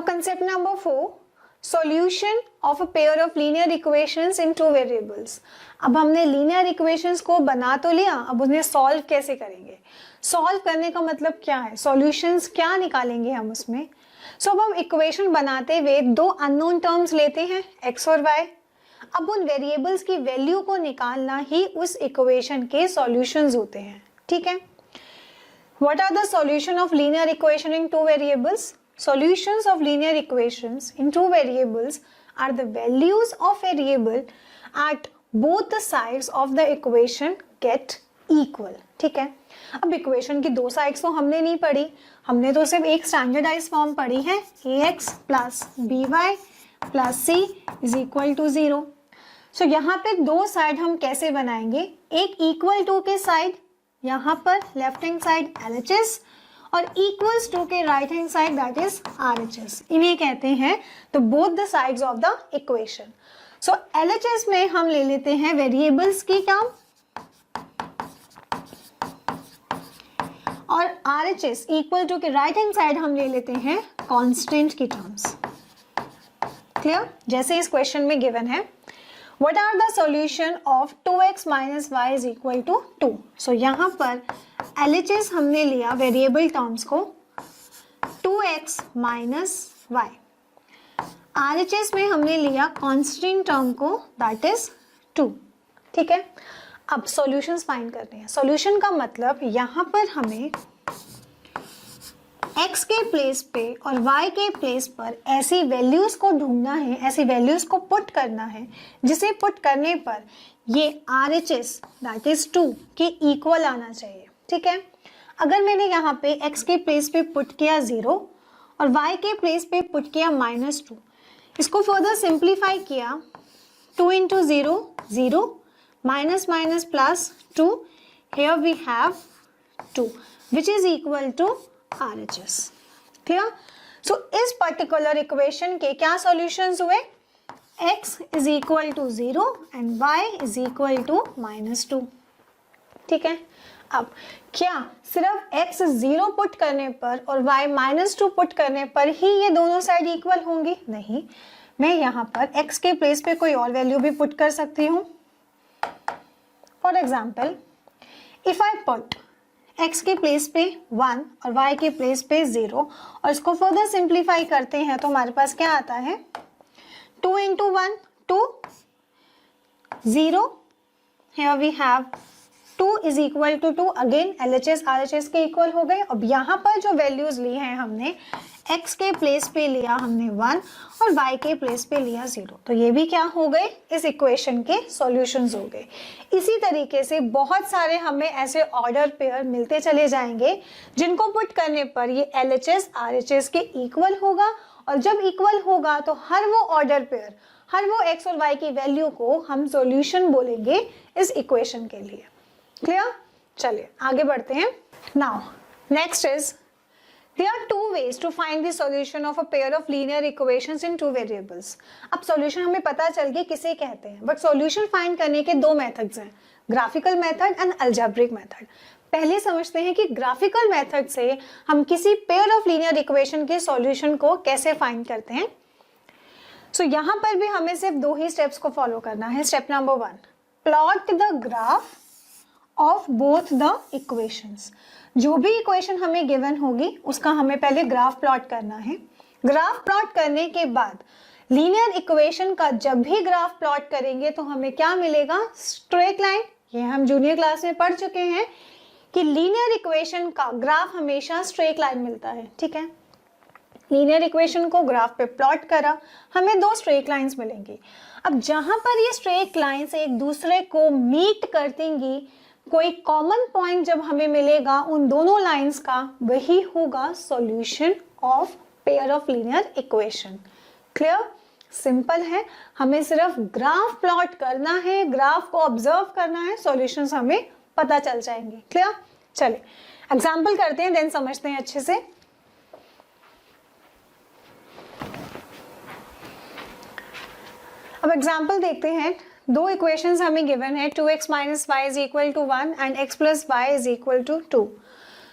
Now concept number 4, solution of a pair of linear equations in two variables. अब हमने linear equations को बना तो लिया, अब उन्हें solve कैसे करेंगे? Solve करने का मतलब क्या है? Solutions क्या निकालेंगे हम उसमें? So अब हम equation बनाते हुए दो unknown terms लेते हैं x और y. अब उन variables की value को निकालना ही उस equation के solutions होते हैं, ठीक है? What are the solution of linear equation in two variables? Solutions of linear equations in two variables are the values of variable at both the sides of the equation get equal. ठीक है, अब equation की दो sides तो हमने नहीं पढ़ी, हमने तो सिर्फ एक स्टैंडर्डाइज फॉर्म पढ़ी है ax plus by plus c is equal to 0. So यहाँ पे दो साइड हम कैसे बनाएंगे? एक इक्वल टू के साइड यहाँ पर लेफ्ट हैंड साइड LHS और इक्वल्स टू के right hand side that is RHS. इन्हें कहते हैं तो both the sides of the equation. So LHS में हम ले लेते हैं वेरिएबल्स की टर्म और RHS इक्वल टू के राइट हैंड साइड हम ले लेते हैं कांस्टेंट की टर्म्स. क्लियर? जैसे इस क्वेश्चन में गिवन है What are the solution of 2x minus y is equal to 2? So यहाँ पर LHS हमने लिया वेरिएबल टर्म्स को 2x minus y. RHS में हमने लिया कांस्टेंट टर्म को दैट इज 2. ठीक है, अब सॉल्यूशंस फाइंड करने हैं. सॉल्यूशन का मतलब यहाँ पर हमें x के प्लेस पे और y के प्लेस पर ऐसी वैल्यूज को ढूंढना है, ऐसी वैल्यूज को पुट करना है जिसे पुट करने पर ये RHS दैट इज 2 के इक्वल आना चाहिए. ठीक है, अगर मैंने यहाँ पे x के प्लेस पे पुट किया 0 और y के प्लेस पे पुट किया -2, इसको फर्दर सिंप्लीफाई किया 2 into 0 0 minus minus plus 2, here we have 2 which is equal to RHS. Clear? So इस पर्टिकुलर इक्वेशन के क्या सॉल्यूशंस हुए? x is equal to 0 and y is equal to -2. ठीक है, अब क्या सिर्फ x 0 पुट करने पर और y -2 पुट करने पर ही ये दोनों साइड इक्वल होंगी? नहीं, मैं यहाँ पर x के प्लेस पे कोई और वैल्यू भी पुट कर सकती हूँ. For example if I put x के प्लेस पे 1 और y के प्लेस पे 0 और इसको फर्दर सिंप्लीफाई करते हैं तो हमारे पास क्या आता है? 2 into 1 2 0, here we have 2 is equal to 2. Again LHS RHS के इक्वल हो गए. अब यहाँ पर जो वैल्यूज ली हैं हमने x के प्लेस पे लिया हमने 1 और y के प्लेस पे लिया 0, तो ये भी क्या हो गए? इस इक्वेशन के सॉल्यूशंस हो गए. इसी तरीके से बहुत सारे हमें ऐसे ऑर्डर पेयर मिलते चले जाएंगे जिनको पुट करने पर ये LHS RHS के इक्वल होगा और जब इक्वल होगा तो हर वो ऑर्डर पेयर, हर वो x और y की वैल्यू को हम सॉल्यूशन बोलेंगे इस इक्वेशन के लिए. क्लियर? चलिए आगे बढ़ते हैं. Now next is there are two ways to find the solution of a pair of linear equations in two variables. अब सॉल्यूशन हमें पता चल गया किसे कहते हैं, बट सॉल्यूशन फाइंड करने के दो मेथड्स हैं, graphical method and algebraic method. पहले समझते हैं कि ग्राफिकल मेथड से हम किसी पेयर ऑफ लीनियर इक्वेशन के सॉल्यूशन को कैसे फाइंड करते हैं. सो यहाँ पर भी हमें सिर्फ दो ही स्टेप्स को फॉलो करना है. Step number 1, plot the graph of both the equations. जो भी इक्वेशन हमें गिवन होगी उसका हमें पहले ग्राफ प्लॉट करना है. ग्राफ प्लॉट करने के बाद लीनियर इक्वेशन का जब भी ग्राफ प्लॉट करेंगे तो हमें क्या मिलेगा? Straight line. ये हम जूनियर क्लास में पढ़ चुके हैं कि लीनियर इक्वेशन का ग्राफ हमेशा स्ट्रेट लाइन मिलता है. ठीक है, लीनियर इक्वेशन को ग्राफ पे प्लॉट करा, हमें दो स्ट्रेट लाइंस मिलेंगी. अब जहां पर ये स्ट्रेट लाइंस एक दूसरे को मीट कर देंगी, कोई कॉमन पॉइंट जब हमें मिलेगा उन दोनों लाइंस का, वही होगा solution of pair of linear equation. Clear? Simple है, हमें सिर्फ ग्राफ प्लॉट करना है, ग्राफ को ऑब्जर्व करना है, सॉल्यूशंस हमें पता चल जाएंगे. क्लियर? चलिए एग्जांपल करते हैं, देन समझते हैं अच्छे से. अब एग्जांपल देखते हैं. दो इक्वेशंस हमें गिवन है 2x minus y is equal to 1 and x plus y is equal to 2.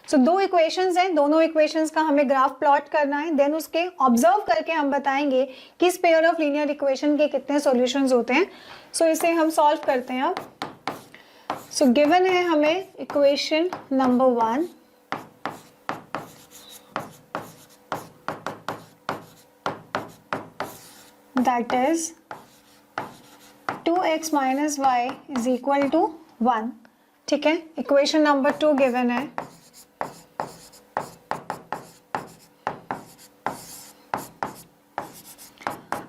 सो दो इक्वेशंस हैं, दोनों इक्वेशंस का हमें ग्राफ प्लॉट करना है, देन उसके ऑब्जर्व करके हम बताएंगे कि इस पेयर ऑफ लीनियर इक्वेशन के कितने सॉल्यूशंस होते हैं। सो इसे हम सॉल्व करते हैं अब। सो गिवन है हमें equation number 1, that is 2x minus y is equal to 1। ठीक है, इक्वेशन नंबर 2 गिवन है।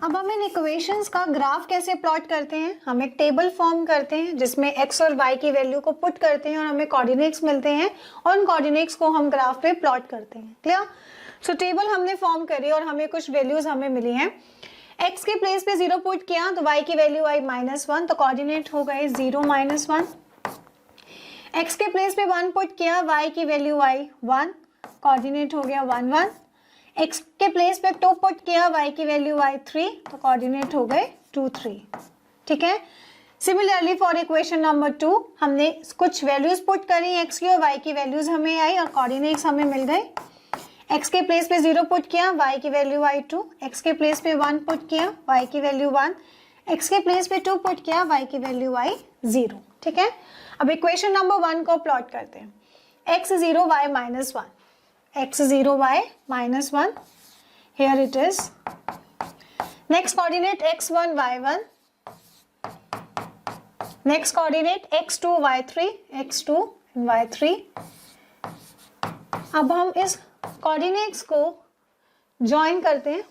अब हम इन इक्वेशंस का ग्राफ कैसे प्लॉट करते हैं, हम एक टेबल फॉर्म करते हैं जिसमें x और y की वैल्यू को पुट करते हैं और हमें कोऑर्डिनेट्स मिलते हैं और उन कोऑर्डिनेट्स को हम ग्राफ पे प्लॉट करते हैं। क्लियर? सो टेबल हमने फॉर्म करी और हमें कुछ वैल्यूज हमें मिली हैं। x के प्लेस पे 0 पुट किया तो y की वैल्यू आई -1, तो कोऑर्डिनेट हो गए 0 -1। x के प्लेस पे 1 पुट किया, y की वैल्यू आई 1, कोऑर्डिनेट हो गया 1 1। x के प्लेस पे 2 पुट किया, y की वैल्यू आई 3, तो कोऑर्डिनेट हो गए 2 3। ठीक है, सिमिलरली फॉर इक्वेशन नंबर 2 हमने कुछ वैल्यूज पुट करी x की और y की वैल्यूज हमें आई और कोऑर्डिनेट्स हमें मिल गए। x के प्लेस पे 0 पुट किया, y की वैल्यू आई 2, x के प्लेस पे 1 पुट किया, y की वैल्यू 1, x के प्लेस पे 2 पुट किया, y की वैल्यू आई 0। ठीक है, अब इक्वेशन नंबर 1 को प्लॉट करते हैं। x 0 y -1, x 0 y -1, here it is। next coordinate x1 y1, next coordinate x2 y3, x2 y3। अब हम इस कोऑर्डिनेट्स को ज्वाइन करते हैं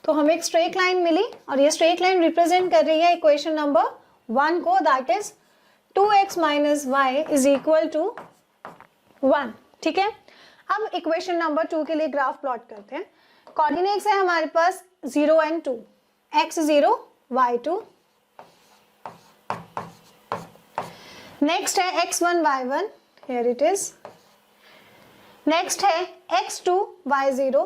तो हमें एक स्ट्रेट लाइन मिली और ये स्ट्रेट लाइन रिप्रेजेंट कर रही है इक्वेशन नंबर 1 को, that is 2x minus y is equal to 1। ठीक है, अब इक्वेशन नंबर 2 के लिए ग्राफ प्लॉट करते हैं। कोऑर्डिनेट्स है हमारे पास 0 and 2, x 0 y 2। नेक्स्ट है x1 y1, here it is। Next है x2 y0,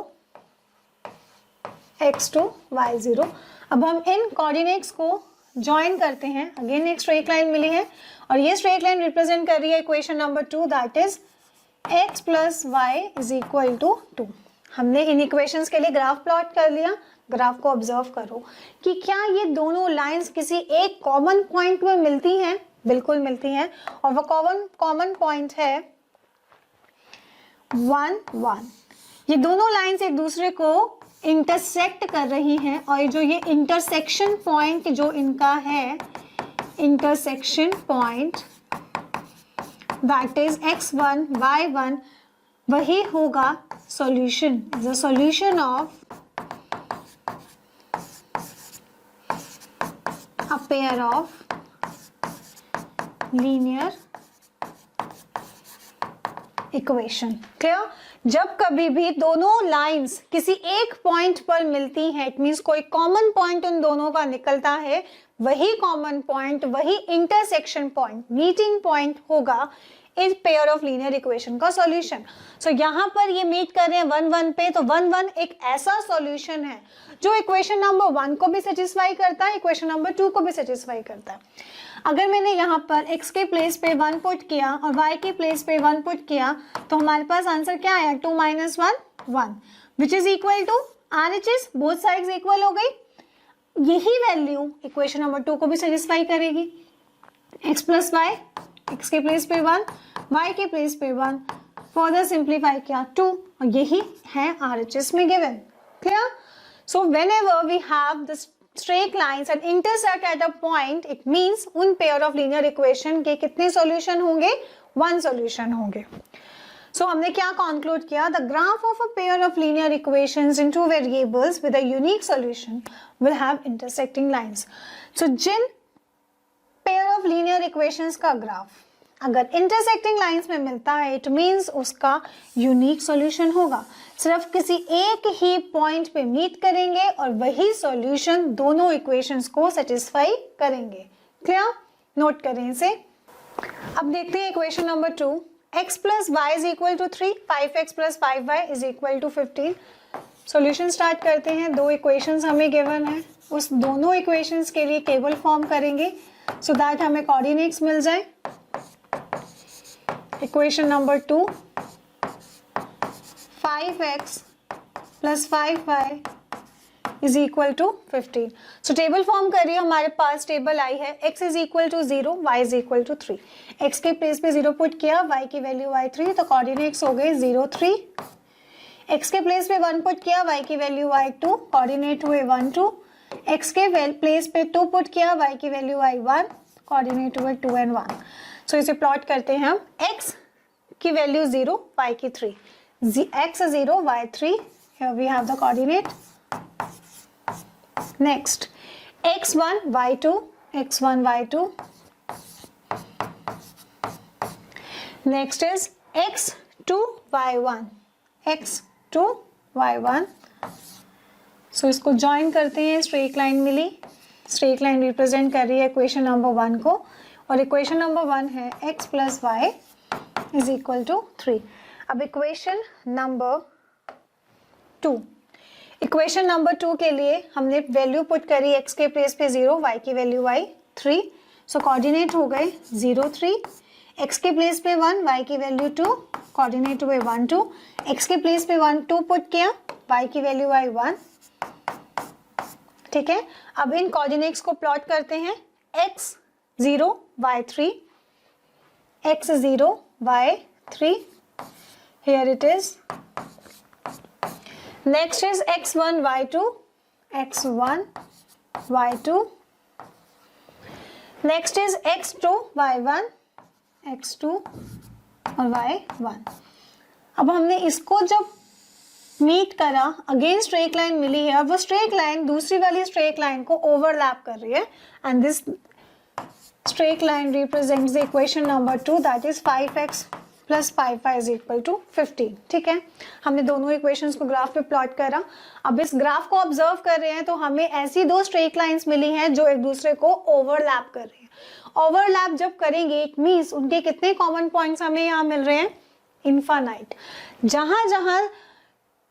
x2 y0। अब हम इन कोऑर्डिनेट्स को ज्वाइन करते हैं, अगेन एक स्ट्रेट लाइन मिली है और ये स्ट्रेट लाइन रिप्रेजेंट कर रही है equation number 2, that is x plus Y is equal to 2। हमने इन इक्वेशंस के लिए ग्राफ प्लॉट कर लिया। ग्राफ को ऑब्जर्व करो कि क्या ये दोनों लाइंस किसी एक कॉमन पॉइंट में मिलती हैं? बिल्कुल मिलती हैं, और वो कॉमन पॉइंट है 1 1। ये दोनों लाइंस एक दूसरे को इंटरसेक्ट कर रही हैं और जो ये इंटरसेक्शन पॉइंट जो इनका है, intersection point that is x1 y1, वही होगा solution, the solution of a pair of linear equation. Clear? जब कभी भी दोनों लाइंस किसी एक पॉइंट पर मिलती हैं, इट मींस कोई कॉमन पॉइंट उन दोनों का निकलता है, वही कॉमन पॉइंट, वही इंटरसेक्शन पॉइंट, मीटिंग पॉइंट होगा इस पेयर ऑफ लीनियर इक्वेशन का सॉल्यूशन। सो यहाँ पर ये मीट कर रहे हैं 1 1 पे, तो 1 1 एक ऐसा सॉल्यूशन है जो इक्वेशन नंबर 1 को भी सेटिस्फाई करता है, इक्वेशन नंबर 2 को भी सेटिस्फाई करता है। अगर मैंने यहाँ पर x के प्लेस पे 1 पुट किया और y के प्लेस पे 1 पुट किया तो हमारे पास आंसर क्या आया? 2 - 1 1, which is equal to RHS, both sides equal हो गई। यही वैल्यू इक्वेशन नंबर 2 को भी सेटिस्फाई करेगी। x प्लस वाई, x के प्लेस पे 1, y के प्लेस पे 1, फर्दर सिंप्लीफाई किया 2, और यही है RHS में given. Clear? So whenever we have the straight lines and intersect at a point, it means उन pair of linear equation के कितने solution होंगे? 1 solution होंगे। So हमने क्या conclude किया? The graph of a pair of linear equations in two variables with a unique solution will have intersecting lines. So Jin pair of linear equations का graph अगर intersecting lines में मिलता है, it means उसका unique solution होगा। सिर्फ किसी एक ही पॉइंट पे मीट करेंगे और वही सॉल्यूशन दोनों इक्वेशंस को सेटिस्फाई करेंगे। क्लियर? नोट करें इसे। अब देखते हैं equation number 2, x plus Y is equal to 3, 5x plus 5y is equal to 15। Solution start करते हैं। दो इक्वेशंस हमें गिवन है, उस दोनों इक्वेशंस के लिए टेबल फॉर्म करेंगे सो दैट हमें कोऑर्डिनेट्स मिल जाए। Equation number 2, 5x plus 5y is equal to 15। So table form करिए, हमारे पास टेबल आई है x is equal to 0, y is equal to 3। x के प्लेस पे 0 पुट किया, y की वैल्यू y 3, तो कोऑर्डिनेट्स हो गए 0 3। x के प्लेस पे 1 पुट किया, y की वैल्यू y 2, कोऑर्डिनेट हुए 1 2। x के प्लेस पे 2 पुट किया, y की वैल्यू y 1, कोऑर्डिनेट हुए 2 and 1। सो इसे प्लॉट करते हैं हम, x की वैल्यू 0, y की 3, x 0, y 3, here we have the coordinate। Next, x1, y2, x1, y2. Next is x2, y1, x2, y1. So इसको ज्वाइन करते हैं, स्ट्रेट लाइन मिली, स्ट्रेट लाइन रिप्रेजेंट कर रही है इक्वेशन नंबर 1 को, और इक्वेशन नंबर 1 है x plus Y is equal to 3। अब इक्वेशन नंबर 2, इक्वेशन नंबर 2 के लिए हमने वैल्यू पुट करी, x के प्लेस पे 0, y की वैल्यू y 3, सो कोऑर्डिनेट हो गए 0 3। x के प्लेस पे 1, y की वैल्यू 2, कोऑर्डिनेट हुए 1 2। x के प्लेस पे 1 2 पुट किया, y की वैल्यू y 1। ठीक है, अब इन कोऑर्डिनेट्स को प्लॉट करते हैं, x 0, y 3, x 0, y 3, here it is। Next is x1, y2, x1, y2. Next is x2, y1, x2 और y1। अब हमने इसको जब मीट करा, अगेन स्ट्रेट लाइन मिली है, वो स्ट्रेट लाइन दूसरी वाली स्ट्रेट लाइन को ओवरलैप कर रही है, and this straight line represents the equation number 2, that is 5x plus 5y is equal to 15। ठीक है, हमने दोनों इक्वेशंस को ग्राफ पे प्लॉट करा। अब इस ग्राफ को ऑब्जर्व कर रहे हैं तो हमें ऐसी दो स्ट्रेट लाइंस मिली हैं जो एक दूसरे को ओवरलैप कर रही हैं। ओवरलैप जब करेंगे इट मींस उनके कितने कॉमन पॉइंट्स हमें यहाँ मिल रहे हैं, इनफाइनाइट। जहां जहां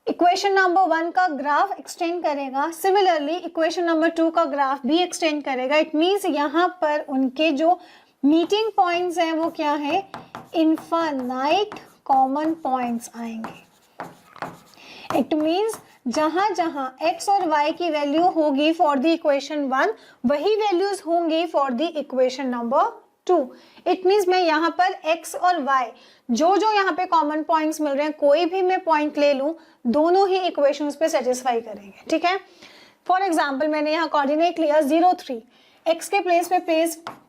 इक्वेशन नंबर 1 का ग्राफ एक्सटेंड करेगा, सिमिलरली इक्वेशन नंबर 2 का ग्राफ भी एक्सटेंड करेगा। इट मींस यहाँ पर उनके जो मीटिंग पॉइंट्स हैं वो क्या है, इनफाइनाइट कॉमन पॉइंट्स आएंगे। इट मींस जहां जहां x और y की वैल्यू होगी फॉर द इक्वेशन 1, वही वैल्यूज होंगी for the equation number 2। It means मैं यहाँ पर x और y जो जो यहाँ पे कॉमन पॉइंट्स मिल रहे हैं, कोई भी मैं पॉइंट ले लूं, दोनों ही इक्वेशंस पे सेटिस्फाई करेंगे। ठीक है, फॉर एग्जांपल मैंने यहाँ कोऑर्डिनेट लिया 0 3, x के प्लेस पे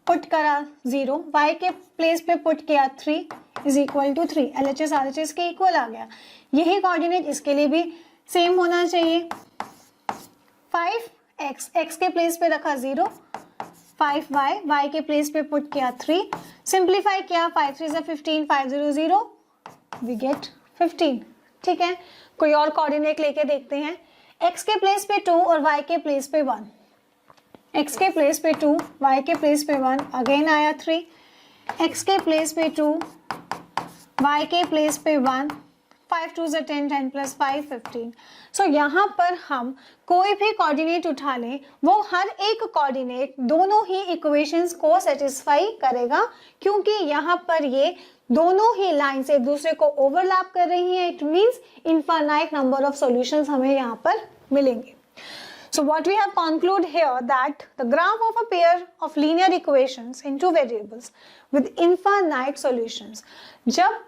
पुट करा 0, y के प्लेस पे पुट किया 3 is equal to 3, LHS RHS के इक्वल आ गया। यही कोऑर्डिनेट इसके लिए भी सेम होना चाहिए। 5x, x के प्लेस पे रखा 0, 5y, y के प्लेस पे पुट किया 3, सिंप्लीफाई किया, 5 3 15, 5 0 0, वी गेट 15। ठीक है, कोई और कोऑर्डिनेट लेके देखते हैं, x के प्लेस पे 2 और y के प्लेस पे 1, x के प्लेस पे 2, y के प्लेस पे 1, अगेन आया 3, x के प्लेस पे 2, y के प्लेस पे 1, 5 2 10 10 प्लस 5 15। सो यहाँ पर हम कोई भी कोऑर्डिनेट उठा लें, वो हर एक कोऑर्डिनेट दोनों ही इक्वेशंस को सेटिस्फाई करेगा, क्योंकि यहाँ पर ये दोनों ही लाइंस एक दूसरे को ओवरलैप कर रही हैं। It means infinite number of solutions हमें यहाँ पर मिलेंगे। So what we have concluded here that the graph of a pair of linear equations in two variables with infinite solutions, जब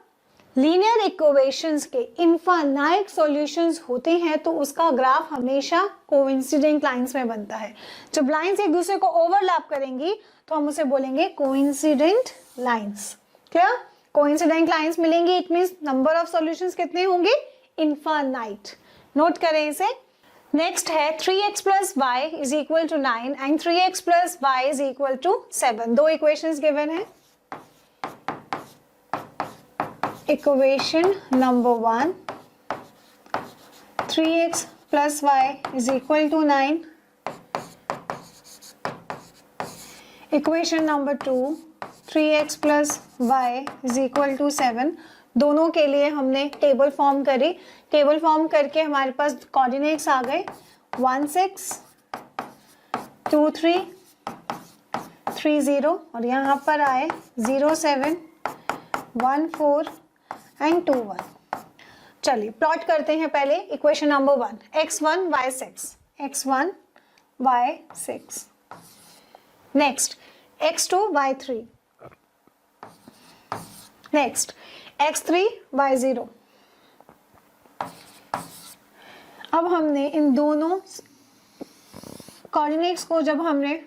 लीनियर इक्वेशंस के इनफाइनाइट सॉल्यूशंस होते हैं तो उसका ग्राफ हमेशा कोइंसिडेंट लाइंस में बनता है। जब लाइंस एक दूसरे को ओवरलैप करेंगी तो हम उसे बोलेंगे coincident lines. Clear, coincident lines मिलेंगी, it means number of solutions कितने होंगे, इनफाइनाइट। नोट करें इसे। नेक्स्ट है 3x plus Y is equal to 9 and 3x plus Y is equal to 7। दो इक्वेशंस गिवन है। Equation number 1, 3x plus Y is equal to 9। Equation number 2, 3x plus Y is equal to 7। दोनों के लिए हमने table form करी। Table form करके हमारे पास coordinates आ गए 1 6 2 3 3 0 और यहाँ पर आए 0 7 1 4 एंड 2 1। चलिए प्लॉट करते हैं पहले equation number 1, x1 y6, x1 y6, next x2 y3, next x3 y0। अब हमने इन दोनों कोऑर्डिनेट्स को जब हमने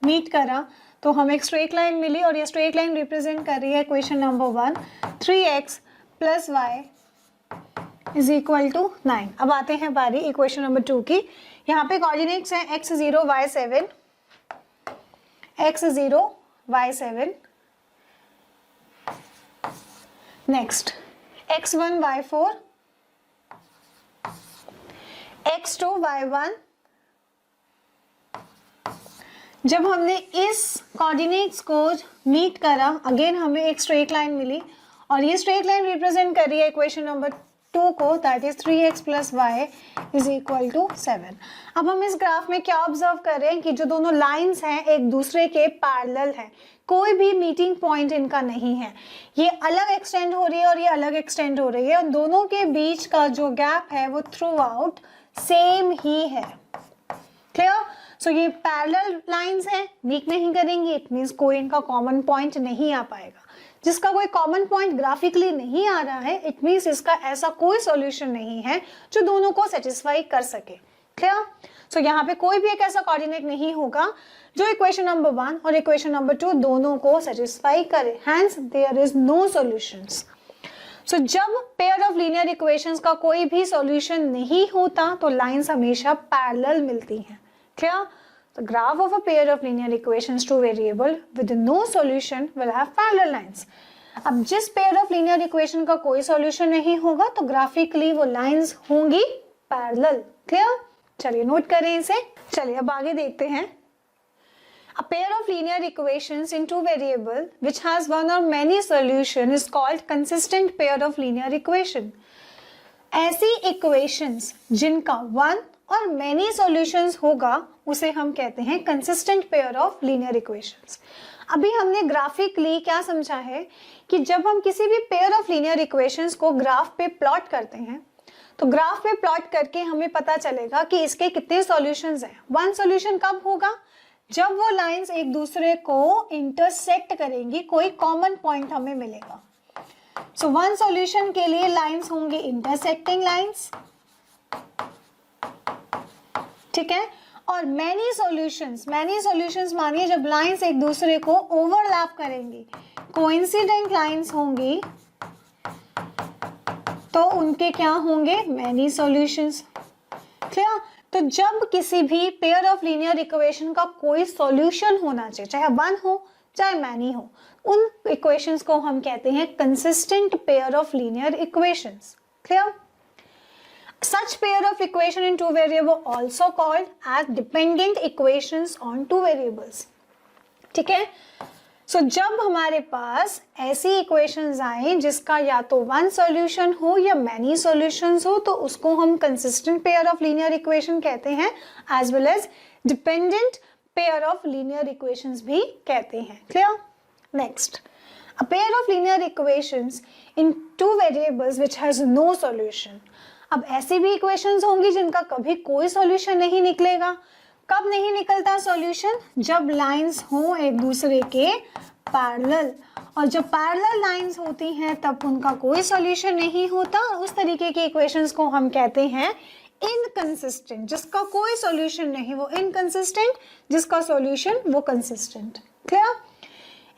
मीट करा तो हमें एक स्ट्रेट लाइन मिली और ये स्ट्रेट लाइन रिप्रेजेंट कर रही है equation number 1, 3x plus y is equal to 9। अब आते हैं बारी इक्वेशन नंबर 2 की। यहाँ पे कोऑर्डिनेट्स हैं x0 y7, x0 y7, next x1 y4, x2 y1। जब हमने इस कोऑर्डिनेट्स को मीट करा अगेन हमें एक स्ट्रेट लाइन मिली और ये स्ट्रेट लाइन रिप्रेजेंट कर रही है इक्वेशन नंबर 2 को, that is 3x plus y is equal to 7। अब हम इस ग्राफ में क्या ऑब्जर्व कर रहे हैं कि जो दोनों लाइंस हैं एक दूसरे के पैरेलल हैं, कोई भी मीटिंग पॉइंट इनका नहीं है। ये अलग एक्सटेंड हो रही है और ये अलग एक्सटेंड हो रही है और दोनों के बीच का जो गैप है वो थ्रू आउट सेम ही है। क्लियर? सो ये पैरेलल लाइंस हैं, मीट नहीं करेंगी, इट मीन्स कोई इनका कॉमन पॉइंट नहीं आ पाएगा। जिसका कोई कॉमन पॉइंट ग्राफिकली नहीं आ रहा है इट मीन्स इसका ऐसा कोई सॉल्यूशन नहीं है जो दोनों को सेटिस्फाई कर सके। क्लियर? सो यहाँ पे कोई भी एक ऐसा कोऑर्डिनेट नहीं होगा जो इक्वेशन नंबर 1 और इक्वेशन नंबर 2 दोनों को सेटिस्फाई करे, hence there is no solutions. So जब पेयर ऑफ लीनियर इक्वेशंस का कोई भी सॉल्यूशन नहीं होता तो लाइंस हमेशा पैरेलल मिलती हैं। Clear? The graph of a pair of linear equations two variable with no solution will have parallel lines. अब जिस pair of linear equation का कोई solution नहीं होगा तो graphically वो lines होंगी parallel. Clear? चलिए नोट करें इसे। चलिए अब आगे देखते हैं। A pair of linear equations in two variable which has one or many solution is called consistent pair of linear equation. ऐसी equations जिनका one और मेनी सॉल्यूशंस होगा उसे हम कहते हैं consistent pair of linear equations. अभी हमने ग्राफिकली क्या समझा है कि जब हम किसी भी पेयर ऑफ लीनियर इक्वेशंस को ग्राफ पे प्लॉट करते हैं तो ग्राफ पे प्लॉट करके हमें पता चलेगा कि इसके कितने सॉल्यूशंस हैं। वन सॉल्यूशन कब होगा? जब वो लाइंस एक दूसरे को इंटरसेक्ट करेंगी, कोई कॉमन पॉइंट हमें मिलेगा। सो वन सॉल्यूशन के लिए लाइंस होंगी इंटरसेक्टिंग लाइंस, ठीक है। और मैनी सॉल्यूशंस मानिए जब लाइंस एक दूसरे को ओवरलैप करेंगी, कोइंसिडेंट लाइंस होंगी तो उनके क्या होंगे? Many solutions. क्लियर? तो जब किसी भी पेयर ऑफ लीनियर इक्वेशन का कोई सॉल्यूशन होना चाहिए, चाहे वन हो चाहे मैनी हो, उन इक्वेशंस को हम कहते हैं consistent pair of linear equations. Clear? Such pair of equation in two variable also called as dependent equations on two variables. ठीक है? So जब हमारे पास ऐसी equations आए जिसका या तो one solution हो या many solutions हो तो उसको हम consistent pair of linear equation कहते हैं, as well as dependent pair of linear equations भी कहते हैं। Clear? Next, a pair of linear equations in two variables which has no solution. अब ऐसी भी इक्वेशंस होंगी जिनका कभी कोई सॉल्यूशन नहीं निकलेगा। कब नहीं निकलता सॉल्यूशन? जब लाइंस हो एक दूसरे के पैरेलल, और जब पैरेलल लाइंस होती हैं तब उनका कोई सॉल्यूशन नहीं होता। उस तरीके की इक्वेशंस को हम कहते हैं इनकंसिस्टेंट। जिसका कोई सॉल्यूशन नहीं वो इनकंसिस्टेंट, जिसका सॉल्यूशन वो consistent. Clear?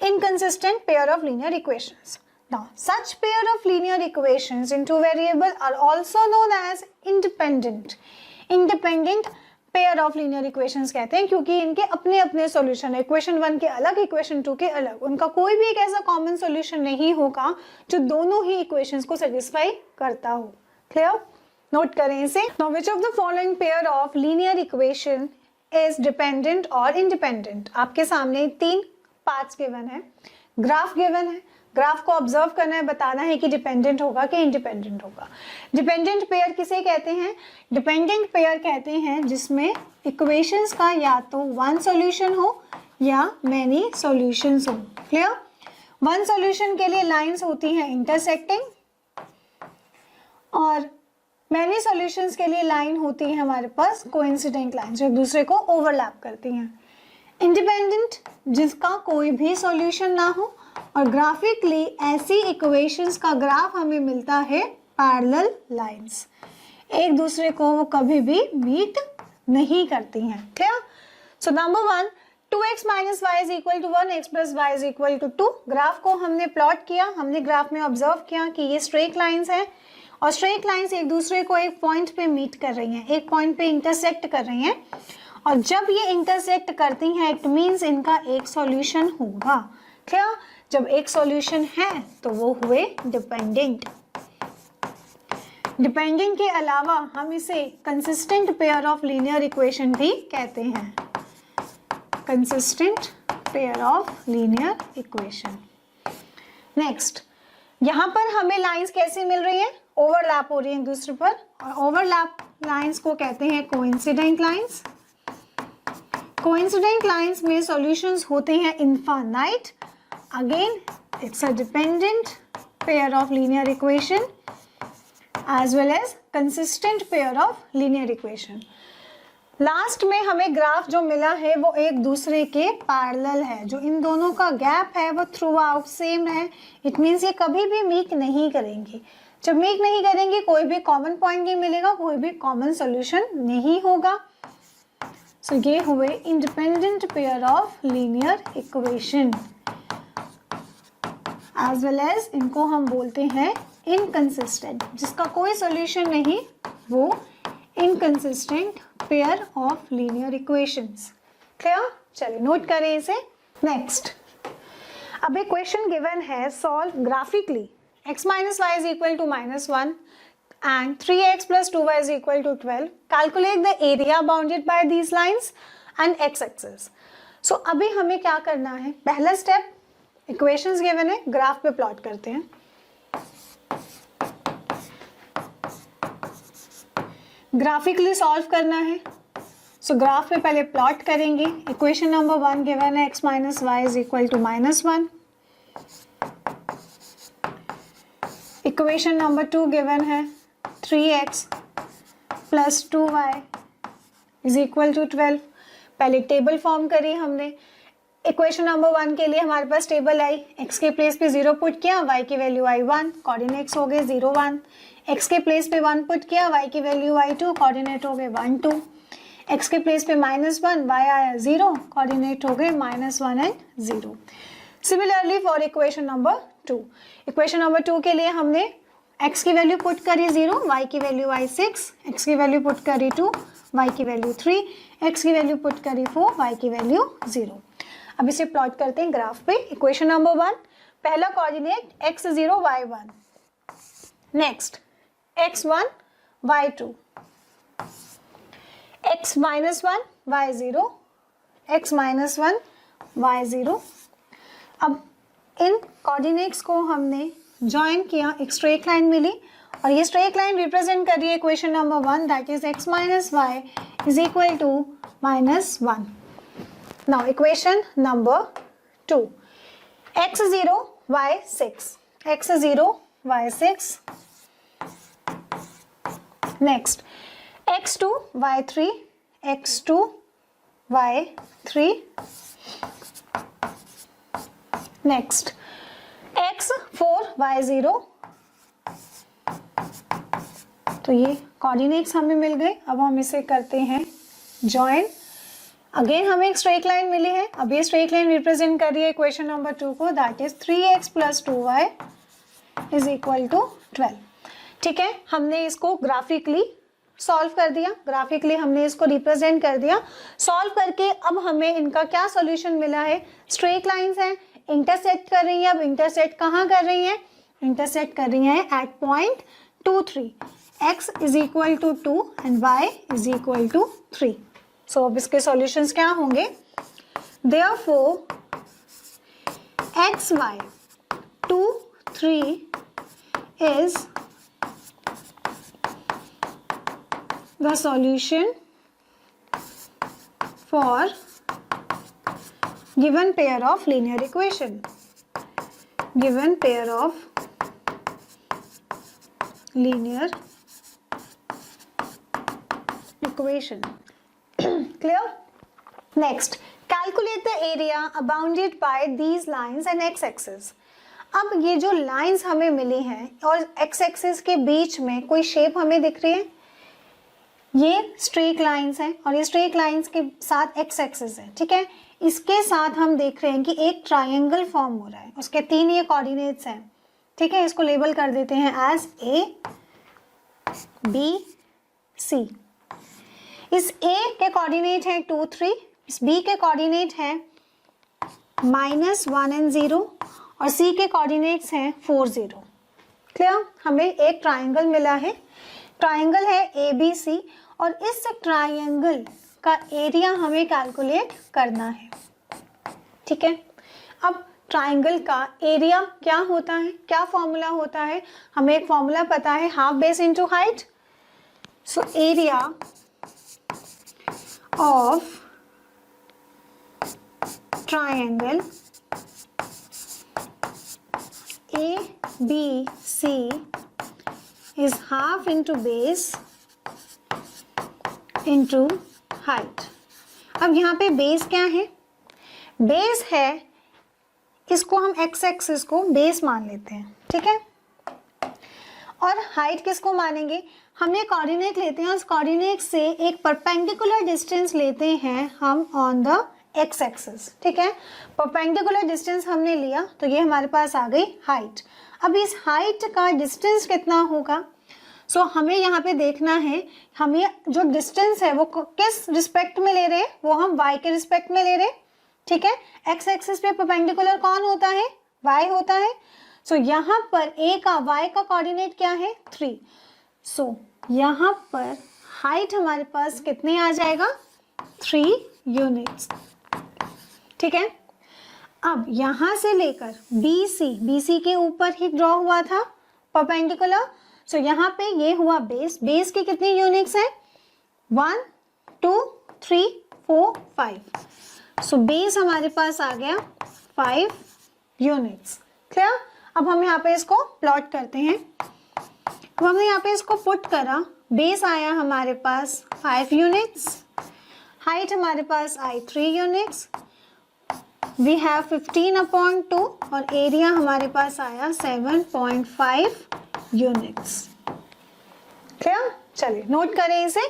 Inconsistent pair of linear equations. Now, such pair of linear equations in two variable are also known as independent. Independent pair of linear equations कहते हैं क्योंकि इनके अपने अपने सॉल्यूशन है। इक्वेशन 1 के अलग, इक्वेशन 2 के अलग, उनका कोई भी एक ऐसा कॉमन सॉल्यूशन नहीं होगा जो दोनों ही इक्वेशंस को सेटिस्फाई करता हो। क्लियर? नोट करें इसे। Now, which of the following pair of linear equation is dependent or independent? आपके सामने 3 पार्ट्स गिवन है, ग्राफ गिवन है, ग्राफ को ऑब्जर्व करना है, बताना है कि डिपेंडेंट होगा कि इंडिपेंडेंट होगा। डिपेंडेंट पेयर किसे कहते हैं? डिपेंडेंट पेयर कहते हैं जिसमें इक्वेशंस का या तो वन सॉल्यूशन हो या मेनी सॉल्यूशंस हो। क्लियर? वन सॉल्यूशन के लिए लाइंस होती हैं इंटरसेक्टिंग और मैनी सॉल्यूशंस के लिए लाइन होती है हमारे पास कोइंसिडेंट लाइन, जो एक दूसरे को ओवरलैप करती हैं। इंडिपेंडेंट जिसका कोई भी सॉल्यूशन ना हो, और ग्राफिकली ऐसी इक्वेशंस का ग्राफ हमें मिलता है पैरेलल लाइंस, एक दूसरे को वो कभी भी मीट नहीं करती हैं। Clear? So number 1, 2x minus y is equal to 1, x plus Y is equal to 2। Graph को हमने प्लॉट किया, हमने ग्राफ में ऑब्जर्व किया कि ये स्ट्रेट लाइंस हैं और स्ट्रेट लाइंस एक दूसरे को एक पॉइंट पे मीट कर रही हैं, एक पॉइंट पे इंटरसेक्ट कर रही हैं, और जब ये इंटरसेक्ट करती हैं इट मीन्स इनका एक सॉल्यूशन होगा। क्लियर? जब एक सॉल्यूशन है तो वो हुए डिपेंडेंट। डिपेंडेंट के अलावा हम इसे consistent pair of linear equation भी कहते हैं, consistent pair of linear equation. Next, यहाँ पर हमें लाइंस कैसे मिल रही हैं? ओवरलैप हो रही है एक दूसरे पर, और ओवरलैप लाइंस को कहते हैं कोइंसिडेंट लाइंस। कोइंसिडेंट लाइंस में सॉल्यूशंस होते हैं infinite. Again it's a dependent pair of linear equation as well as consistent pair of linear equation। Last में हमें ग्राफ जो मिला है वो एक दूसरे के पैरेलल है, जो इन दोनों का गैप है वो थ्रू आउट सेम है। इट मीन्स ये कभी भी मीट नहीं करेंगी। जब मीट नहीं करेंगी कोई भी कॉमन पॉइंट नहीं मिलेगा, कोई भी कॉमन सॉल्यूशन नहीं होगा। सो ये हुए independent pair of linear equation, as well as इनको हम बोलते हैं इनकंसिस्टेंट, जिसका कोई सॉल्यूशन नहीं, वो inconsistent pair of linear equations. Clear? चलिए नोट करें इसे। नेक्स्ट, अब एक क्वेश्चन गिवन है, solve graphically x minus y is equal to -1 and 3x plus 2y is equal to 12. Calculate the area bounded by these lines and x-axis. So अभी हमें क्या करना है? पहला स्टेप, इक्वेशंस गिवन है, ग्राफ पे plot करते हैं। ग्राफिकली सॉल्व करना है, सो ग्राफ पे पहले प्लॉट करेंगे। इक्वेशन नंबर 1 गिवन है, x minus y is equal to -1। Equation number 2 given है 3x plus 2y is equal to 12। पहले टेबल फॉर्म करी हमने। इक्वेशन नंबर 1 के लिए हमारे पास टेबल आई, x के प्लेस पे 0 पुट किया, y की वैल्यू आई 1, कोऑर्डिनेट्स हो गए 0 1। x के प्लेस पे 1 पुट किया, y की वैल्यू आई 2, कोऑर्डिनेट हो गए 1 2। x के प्लेस पे -1, y आया 0, कोऑर्डिनेट हो गए -1 and 0। Similarly for equation number 2, equation number 2 के लिए हमने x की वैल्यू पुट करी 0, y की वैल्यू आई 6, x की वैल्यू पुट करी 2, y की वैल्यू 3, x की वैल्यू पुट करी 4, y की वैल्यू 0। अब इसे प्लॉट करते हैं ग्राफ पे। इक्वेशन नंबर 1, पहला coordinate x0 y1, next x1 y2, x minus 1 y0, x minus 1 y0। अब इन कोऑर्डिनेट्स को हमने ज्वाइन किया, एक स्ट्रेट लाइन मिली, और ये स्ट्रेट लाइन रिप्रेजेंट कर रही है equation number 1, that is x minus y is equal to -1। Now equation number 2, x0 y6, x0 y6, next x2 y3, x2 y3, next x4 y0। तो ये coordinates हमें मिल गए। अब हम इसे करते हैं जॉइन। अगेन हमें एक स्ट्रेट लाइन मिली है, अब ये स्ट्रेट लाइन रिप्रेजेंट कर रही है इक्वेशन नंबर 2 को, that is 3x plus 2y is equal to 12। ठीक है, हमने इसको ग्राफिकली सॉल्व कर दिया, ग्राफिकली हमने इसको रिप्रेजेंट कर दिया। सॉल्व करके अब हमें इनका क्या सॉल्यूशन मिला है? स्ट्रेट लाइंस हैं, इंटरसेक्ट कर रही है। अब इंटरसेक्ट कहाँ कर रही है? इंटरसेक्ट कर रही है at point 2 3, x is equal to 2 and y is equal to 3। So अब इसके सॉल्यूशंस क्या होंगे? Therefore x y 2 3 is the solution for given pair of linear equation। Given pair of linear equation. Clear? Next, calculate the area abounded by these lines and X axis. अब ये जो lines हमें मिली हैं और x axis के बीच में कोई shape हमें दिख रही है, ये स्ट्रेट लाइंस हैं और ये स्ट्रेट लाइंस के साथ एक्स एक्सिस है, ठीक है। इसके साथ हम देख रहे हैं कि एक ट्रायंगल फॉर्म हो रहा है, उसके 3 ये कोऑर्डिनेट्स हैं, ठीक है। इसको लेबल कर देते हैं एज ए बी सी। इस ए के कोऑर्डिनेट है 2 3, इस बी के कोऑर्डिनेट है -1 and 0 और सी के कोऑर्डिनेट्स हैं 4 0। क्लियर? हमें एक ट्रायंगल मिला है, ट्रायंगल है ABC और इस ट्रायंगल का एरिया हमें कैलकुलेट करना है, ठीक है। अब ट्रायंगल का एरिया क्या होता है, क्या फॉर्मूला होता है? हमें एक फॉर्मूला पता है, half base into height. So area of triangle ABC is half into base into height। अब यहाँ पे बेस क्या है? बेस है, इसको हम एक्स एक्सिस को बेस मान लेते हैं, ठीक है। और हाइट किसको मानेंगे? हम ये कोऑर्डिनेट लेते हैं, उस कोऑर्डिनेट से एक परपेंडिकुलर डिस्टेंस लेते हैं हम ऑन द एक्स एक्सिस, ठीक है। परपेंडिकुलर डिस्टेंस हमने लिया तो ये हमारे पास आ गई हाइट। अब इस हाइट का डिस्टेंस कितना होगा? सो हमें यहाँ पे देखना है, हमें जो डिस्टेंस है वो किस रिस्पेक्ट में ले रहे हैं, वो हम y के रिस्पेक्ट में ले रहे हैं, ठीक है। एक्स एक्सिस पे परपेंडिकुलर कौन होता है? y होता है। सो यहाँ पर a का y का कोऑर्डिनेट क्या है? 3। सो यहाँ पर हाइट हमारे पास कितने आ जाएगा? 3 यूनिट्स, ठीक है। अब यहाँ से लेकर BC के ऊपर ही ड्रॉ हुआ था परपेंडिकुलर। सो यहाँ पे ये हुआ बेस, बेस की कितनी यूनिट्स हैं? 1 2 3 4 5। सो बेस हमारे पास आ गया 5 यूनिट्स। क्लियर? अब हम यहाँ पे इसको प्लॉट करते हैं। अब हमने यहाँ पे इसको पुट करा, बेस आया हमारे पास 5 यूनिट्स, हाइट हमारे पास आई 3 यूनिट्स, वी हैव 15/2 और एरिया हमारे पास आया 7.5 यूनिट्स। क्लियर? चलिए नोट करें इसे।